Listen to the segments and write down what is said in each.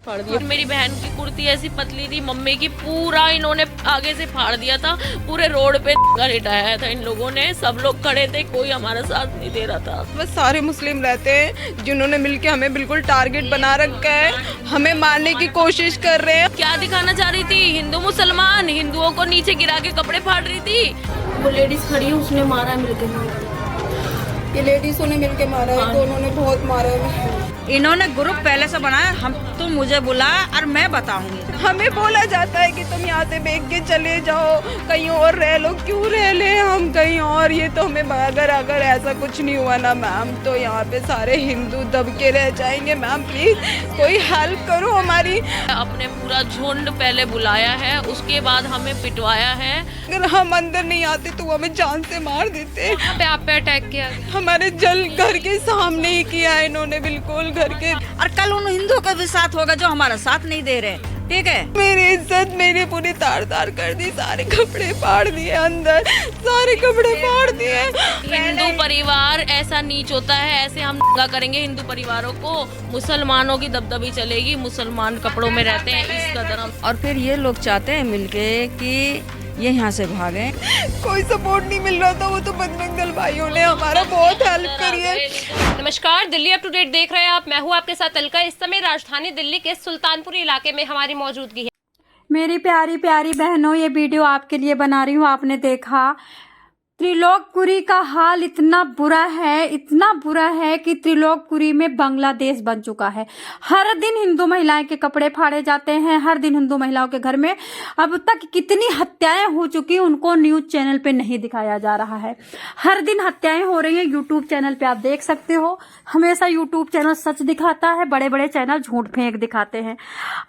फाड़ दिया। मेरी बहन की कुर्ती ऐसी पतली थी, मम्मी की पूरा इन्होंने आगे से फाड़ दिया था। पूरे रोड पे लिटाया था इन लोगों ने। सब लोग खड़े थे, कोई हमारा साथ नहीं दे रहा था। बस सारे मुस्लिम रहते हैं जिन्होंने मिलके हमें बिल्कुल टारगेट बना रखा है, हमें मारने की कोशिश कर रहे हैं। क्या दिखाना चाह रही थी? हिंदू मुसलमान, हिंदुओं को नीचे गिरा के कपड़े फाड़ रही थी। वो लेडीज खड़ी है, उसने मारा मिलके। ये लेडीजों ने मिलके मारा है, दोनों ने बहुत मारा है। इन्होंने ग्रुप पहले से बनाया, हम तुम मुझे बुला और मैं बताऊंगी। हमें बोला जाता है कि तुम यहाँ से बेच के चले जाओ, कहीं और रह लो। क्यों रह ले हम कहीं और? ये तो हमें अगर ऐसा कुछ नहीं हुआ ना मैम, तो यहाँ पे सारे हिंदू दब के रह जाएंगे। मैम प्लीज कोई हेल्प करो हमारी। अपने पूरा झुंड पहले बुलाया है, उसके बाद हमें पिटवाया है। अगर हम अंदर नहीं आते तो वो हमें जान से मार देते। आप पे अटैक किया, हमारे घर के सामने ही किया है इन्होंने, बिल्कुल घर के। और कल उन हिंदुओं का भी साथ होगा जो हमारा साथ नहीं दे रहे, ठीक है। मेरी इज्जत मेरी पूरी तार तार कर दी, सारे कपड़े फाड़ दिए, अंदर सारे कपड़े फाड़ दिए। हिंदू परिवार ऐसा नीच होता है, ऐसे हम दंगा करेंगे हिंदू परिवारों को। मुसलमानों की दबदबी चलेगी, मुसलमान कपड़ों में रहते हैं, इस कदर हम। और फिर ये लोग चाहते हैं मिलके कि ये यहाँ से भागे। कोई सपोर्ट नहीं मिल रहा था, वो तो बजरंग दल भाइयों ने हमारा बहुत हेल्प करी है। नमस्कार, दिल्ली अप टू डेट देख रहे हैं आप। मैं हूं आपके साथ अलका। इस समय राजधानी दिल्ली के सुल्तानपुरी इलाके में हमारी मौजूदगी है। मेरी प्यारी प्यारी बहनों, ये वीडियो आपके लिए बना रही हूँ। आपने देखा त्रिलोकपुरी का हाल इतना बुरा है कि त्रिलोकपुरी में बांग्लादेश बन चुका है। हर दिन हिंदू महिलाएं के कपड़े फाड़े जाते हैं, हर दिन हिंदू महिलाओं के घर में अब तक कितनी हत्याएं हो चुकी, उनको न्यूज चैनल पे नहीं दिखाया जा रहा है। हर दिन हत्याएं हो रही हैं। यूट्यूब चैनल पे आप देख सकते हो, हमेशा यूट्यूब चैनल सच दिखाता है, बड़े बड़े चैनल झूठ फेंक दिखाते हैं।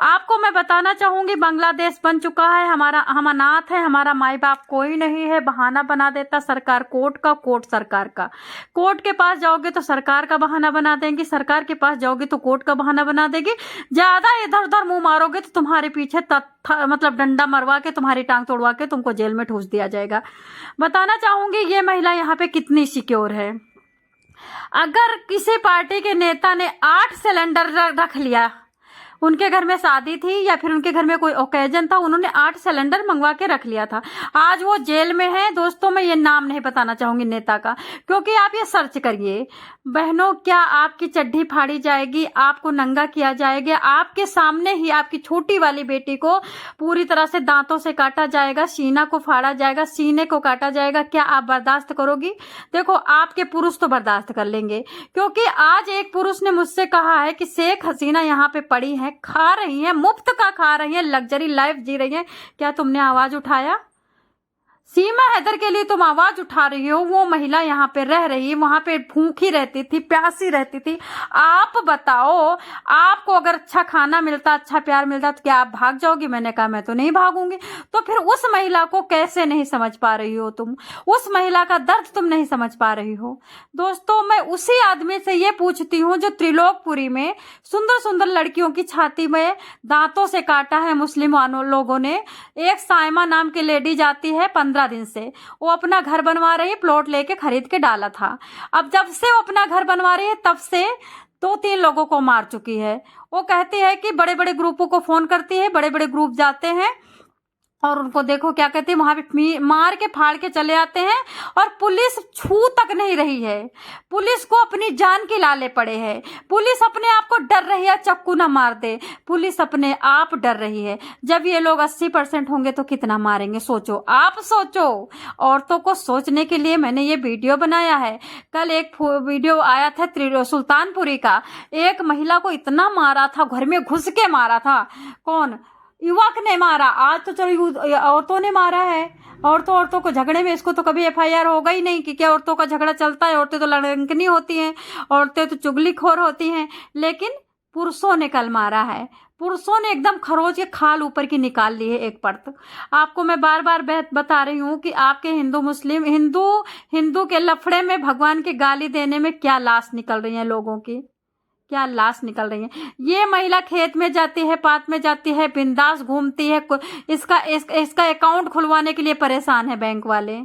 आपको मैं बताना चाहूंगी, बांग्लादेश बन चुका है, हम अनाथ है, हमारा माई बाप कोई नहीं है। बहाना बना देता सरकार, कोर्ट सरकार का। कोर्ट के पास जाओगे तो सरकार का बहाना बना देंगी, सरकार के पास जाओगे तो कोर्ट का बहाना बना देगी। ज्यादा इधर उधर मुंह मारोगे तो तुम्हारे पीछे मतलब डंडा मरवा के, तुम्हारी टांग तोड़वा के तुमको जेल में ठूस दिया जाएगा। बताना चाहूंगी ये महिला यहाँ पे कितनी सिक्योर है। अगर किसी पार्टी के नेता ने 8 सिलेंडर रख लिया, उनके घर में शादी थी या फिर उनके घर में कोई ओकेजन था, उन्होंने 8 सिलेंडर मंगवा के रख लिया था, आज वो जेल में है। दोस्तों, मैं ये नाम नहीं बताना चाहूंगी नेता का, क्योंकि आप ये सर्च करिए। बहनों, क्या आपकी चड्डी फाड़ी जाएगी, आपको नंगा किया जाएगा, आपके सामने ही आपकी छोटी वाली बेटी को पूरी तरह से दांतों से काटा जाएगा, सीना को फाड़ा जाएगा, सीने को काटा जाएगा, क्या आप बर्दाश्त करोगी? देखो, आपके पुरुष तो बर्दाश्त कर लेंगे, क्योंकि आज एक पुरुष ने मुझसे कहा है कि शेख हसीना यहाँ पे पड़ी है, खा रही हैं, मुफ्त का खा रही हैं, लग्जरी लाइफ जी रही हैं। क्या तुमने आवाज उठाया? सीमा हैदर के लिए तुम आवाज उठा रही हो। वो महिला यहाँ पे रह रही, वहां पे भूखी रहती थी, प्यासी रहती थी। आप बताओ, आपको अगर अच्छा खाना मिलता, अच्छा प्यार मिलता, तो क्या आप भाग जाओगी? मैंने कहा मैं तो नहीं भागूंगी। तो फिर उस महिला को कैसे नहीं समझ पा रही हो तुम? उस महिला का दर्द तुम नहीं समझ पा रही हो? दोस्तों, मैं उसी आदमी से ये पूछती हूँ जो त्रिलोकपुरी में सुंदर सुंदर लड़कियों की छाती में दांतों से काटा है मुस्लिम लोगों ने। एक साइमा नाम की लेडी जाती है 15 दिन से, वो अपना घर बनवा रही है, प्लॉट लेके खरीद के डाला था। अब जब से वो अपना घर बनवा रही है, तब से 2-3 लोगों को मार चुकी है। वो कहती है कि बड़े बड़े ग्रुपों को फोन करती है, बड़े बड़े ग्रुप जाते हैं और उनको देखो क्या कहती है, वहां पे मार के फाड़ के चले आते हैं, और पुलिस छू तक नहीं रही है। पुलिस को अपनी जान के लाले पड़े हैं। पुलिस अपने आप को डर रही है, चक्कू ना मार दे, पुलिस अपने आप डर रही है। जब ये लोग 80% होंगे तो कितना मारेंगे? सोचो, आप सोचो। औरतों को सोचने के लिए मैंने ये वीडियो बनाया है। कल एक वीडियो आया था सुल्तानपुरी का, एक महिला को इतना मारा था, घर में घुस के मारा था। कौन? युवक ने मारा। आज तो चलो औरतों ने मारा है। औरतों को झगड़े में, इसको तो कभी FIR होगा ही नहीं कि क्या औरतों का झगड़ा चलता है। औरतें तो लड़कनी होती हैं, औरतें तो चुगलीखोर होती हैं, लेकिन पुरुषों ने कल मारा है। पुरुषों ने एकदम खरोच के खाल ऊपर की निकाल ली है एक परत। आपको मैं बार बार बता रही हूँ कि आपके हिंदू के लफड़े में, भगवान के गाली देने में क्या लाश निकल रही है लोगों की, क्या लाश निकल रही है। ये महिला खेत में जाती है, पात में जाती है, बिंदास घूमती है। इसका अकाउंट खुलवाने के लिए परेशान है बैंक वाले।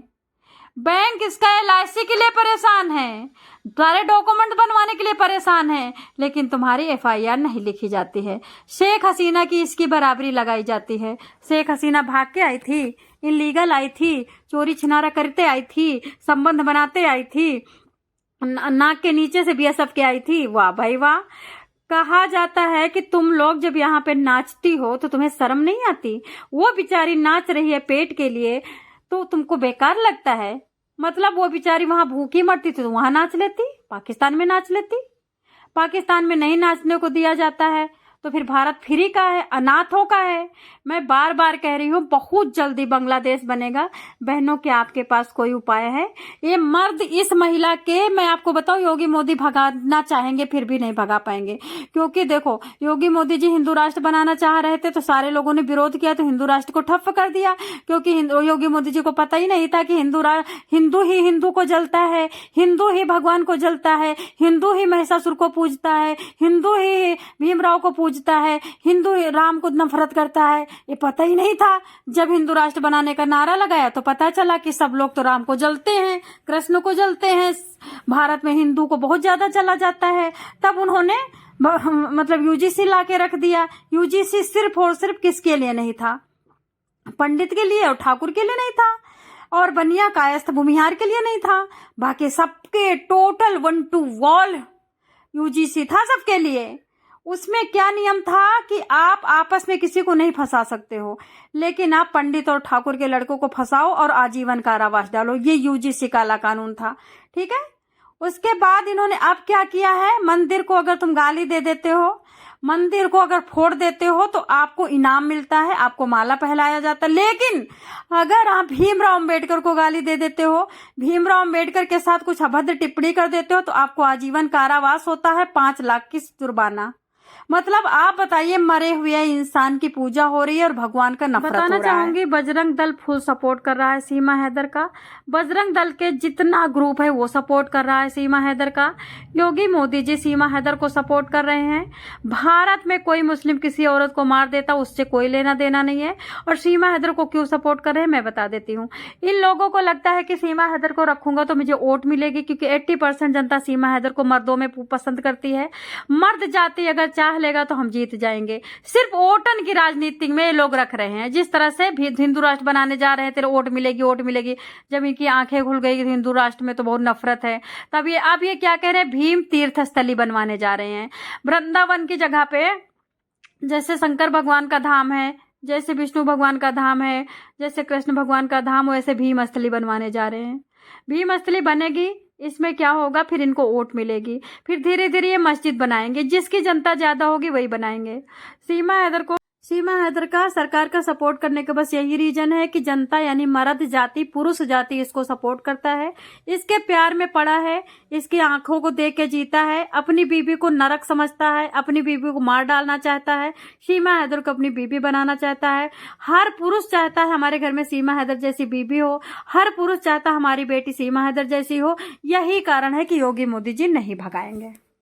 बैंक इसका LIC के लिए परेशान है, सारे डॉक्यूमेंट बनवाने के लिए परेशान है, लेकिन तुम्हारी FIR नहीं लिखी जाती है। शेख हसीना की इसकी बराबरी लगाई जाती है। शेख हसीना भाग के आई थी, इलीगल आई थी, चोरी छिनारा करते आई थी, संबंध बनाते आई थी, नाक के नीचे से BSF के आई थी। वाह भाई वाह। कहा जाता है कि तुम लोग जब यहाँ पे नाचती हो तो तुम्हें शर्म नहीं आती। वो बेचारी नाच रही है पेट के लिए तो तुमको बेकार लगता है। मतलब वो बेचारी वहां भूखी मरती थी तो वहां नाच लेती, पाकिस्तान में नाच लेती। पाकिस्तान में नहीं नाचने को दिया जाता है तो फिर भारत फ्री का है, अनाथों का है। मैं बार बार कह रही हूँ बहुत जल्दी बांग्लादेश बनेगा। बहनों क्या आपके पास कोई उपाय है? ये मर्द इस महिला के, मैं आपको बताऊं, योगी मोदी भगाना चाहेंगे फिर भी नहीं भगा पाएंगे। क्योंकि देखो योगी मोदी जी हिंदू राष्ट्र बनाना चाह रहे थे तो सारे लोगों ने विरोध किया तो हिंदू राष्ट्र को ठप्प कर दिया। क्योंकि योगी मोदी जी को पता ही नहीं था कि हिंदू ही हिंदू को जलता है, हिंदू ही भगवान को जलता है, हिंदू ही महिषासुर को पूजता है, हिंदू ही भीमराव को पूजता है, हिंदू राम को नफरत करता है। ये पता ही नहीं था। जब हिंदू राष्ट्र बनाने का नारा लगाया तो पता चला कि सब लोग तो राम को जलते हैं, कृष्ण को जलते हैं, भारत में हिंदू को बहुत ज्यादा चला जाता है। तब उन्होंने मतलब UGC ला के रख दिया। UGC सिर्फ और सिर्फ किसके लिए नहीं था? पंडित के लिए और ठाकुर के लिए नहीं था, और बनिया कायस्थ भूमिहार के लिए नहीं था। बाकी सबके टोटल 1 to all UGC था सबके लिए। उसमें क्या नियम था कि आप आपस में किसी को नहीं फंसा सकते हो, लेकिन आप पंडित और ठाकुर के लड़कों को फंसाओ और आजीवन कारावास डालो। ये UGC काला कानून था, ठीक है। उसके बाद इन्होंने अब क्या किया है, मंदिर को अगर तुम गाली दे देते हो, मंदिर को अगर फोड़ देते हो तो आपको इनाम मिलता है, आपको माला पहनाया जाता है। लेकिन अगर आप भीमराव अंबेडकर को गाली दे देते हो, भीमराव अंबेडकर के साथ कुछ अभद्र टिप्पणी कर देते हो तो आपको आजीवन कारावास होता है, 5 लाख की जुर्माना। मतलब आप बताइए, मरे हुए इंसान की पूजा हो रही है और भगवान का नफरत हो रहा है। बताना चाहूंगी बजरंग दल फुल सपोर्ट कर रहा है सीमा हैदर का। बजरंग दल के जितना ग्रुप है वो सपोर्ट कर रहा है सीमा हैदर का। योगी मोदी जी सीमा हैदर को सपोर्ट कर रहे हैं। भारत में कोई मुस्लिम किसी औरत को मार देता उससे कोई लेना देना नहीं है। और सीमा हैदर को क्यों सपोर्ट कर रहे हैं मैं बता देती हूँ। इन लोगों को लगता है कि सीमा हैदर को रखूंगा तो मुझे वोट मिलेगी, क्योंकि 80% जनता सीमा हैदर को मर्दों में पसंद करती है। मर्द जाति अगर चाह लेगा तो हम जीत जाएंगे। सिर्फ वोटन की राजनीति में ये लोग रख रहे हैं। जिस तरह से हिंदू राष्ट्र बनाने जा रहे थे, वोट मिलेगी वोट मिलेगी, जब इनकी आंखें खुल गई हिंदू राष्ट्र में तो बहुत नफरत है, तब ये अब ये क्या कह रहे हैं, भीम तीर्थ स्थली बनवाने जा रहे हैं। वृंदावन की जगह पे जैसे शंकर भगवान का धाम है, जैसे विष्णु भगवान का धाम है, जैसे कृष्ण भगवान का धाम, वैसे भीम स्थली बनवाने जा रहे हैं। भीम स्थली बनेगी, इसमें क्या होगा, फिर इनको वोट मिलेगी, फिर धीरे धीरे ये मस्जिद बनाएंगे, जिसकी जनता ज्यादा होगी वही बनाएंगे। सीमा हैदर का सरकार का सपोर्ट करने का बस यही रीजन है कि जनता यानी मर्द जाति, पुरुष जाति इसको सपोर्ट करता है, इसके प्यार में पड़ा है, इसकी आंखों को देख के जीता है, अपनी बीबी को नरक समझता है, अपनी बीबी को मार डालना चाहता है, सीमा हैदर को अपनी बीबी बनाना चाहता है। हर पुरुष चाहता है हमारे घर में सीमा हैदर जैसी बीबी हो, हर पुरुष चाहता है हमारी बेटी सीमा हैदर जैसी हो। यही कारण है कि योगी मोदी जी नहीं भगाएंगे।